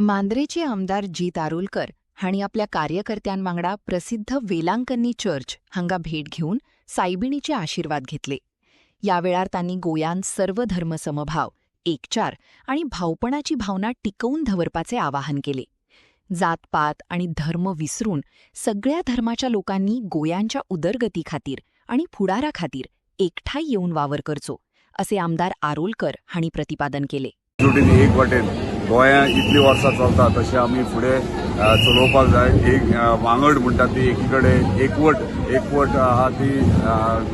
मांद्रेचे आमदार जीत आरोलकर हांणी आपल्या कार्यकर्त्यांवांगडा प्रसिद्ध वेलांकन्नी चर्च हांगा भेट घेवन सायबिणीचे आशीर्वाद घेतले. या वेळार तांणी गोंयांत सर्व धर्मसमभाव, एकचार आणि भावपणाची भावना टिकवून दवरपाचे आवाहन केले. जातपात आणि धर्म विसरून सगळ्या धर्माच्या लोकांनी गोंयांच्या उदरगती खातीर आणि फुडारा खातीर एकठांय येवन वावर करचो, असे आमदार आरोलकर हांणी प्रतिपादन केले. एक वाटेन गोंया इतली वर्सां चलता तशें आमी फुडें चलोवपाक जाय. एक वांगड म्हणटा ती एकीकडे एकवट आहा ती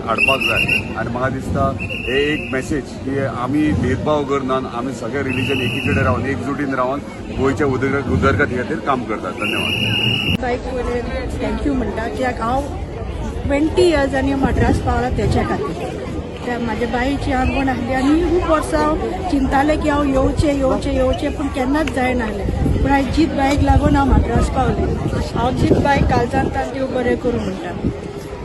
हाडपाक जाय. आनी म्हाका दिसता हे एक मेसेज की आमी भेदभाव करनात, आमी सगळे रिलीजन एकीकडे रावन एकजुटीन रावन गोंयच्या उदरगती खातीर काम करतात. धन्यवाद. बायक थँक्यू म्हणटा कित्याक हांव 20 इयर्सांनी मद्रास पावला तेच्या खातीर. त्या म्हाज्या बाईची आंगवण आहली आनी खूब वर्सां हांव चिंतालें की हांव येवचें पूण केन्नाच जायनाहलें. पूण आयज जीत बायक लागून हांव मद्रास पावलें. हांव जीत बायक काळजांतल्यान देव बरें करूं म्हणटा.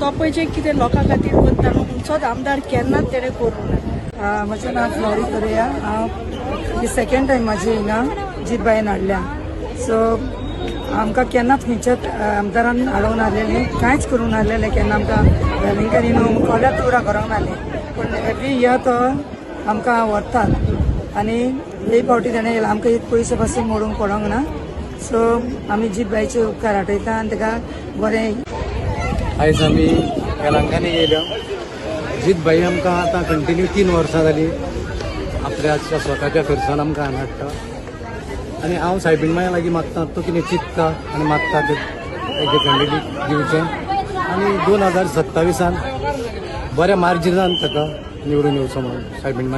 तो पळय जें कितें लोकां खातीर करता खंयचोच आमदार केन्नाच तेणें करूं ना. म्हजें नांव फ्लॉरी करेया. हांव ही सेकंड टायम म्हाजी हिंगा जीत बायन हाडल्या. सो आमकां केन्नाच खंयच्याच आमदारान हाडूंक नासलेलें, कांयच करूंक नासलेलें. केन्ना आमकां वेलिंगकन न्हू कोल्याच तुरा करूंक नासलें. पूण एवरी इयर तो आमकां व्हरतात आनी हे फावटी ताणें आमकां एक पयशे पासून मोडूंक पडोंक ना. सो आमी जीत बायचे उपकार आठयता आनी ताका बरें. आयज आमी वेलांकनी येयल्या. जीत बाई आमकां आतां कंटिन्यू 3 वर्सां जालीं आपल्या स्वताच्या खर्चान आमकां हांगा हाडटा. आनी हांव सायबीण माया लागीं मागता तो कितें चिंतता आनी मागता तें कॅन्डिडेट दिवचें. आनी 2027 बऱ्या मार्जिनान ताका निवडून येवचो म्हणून सायबीण माया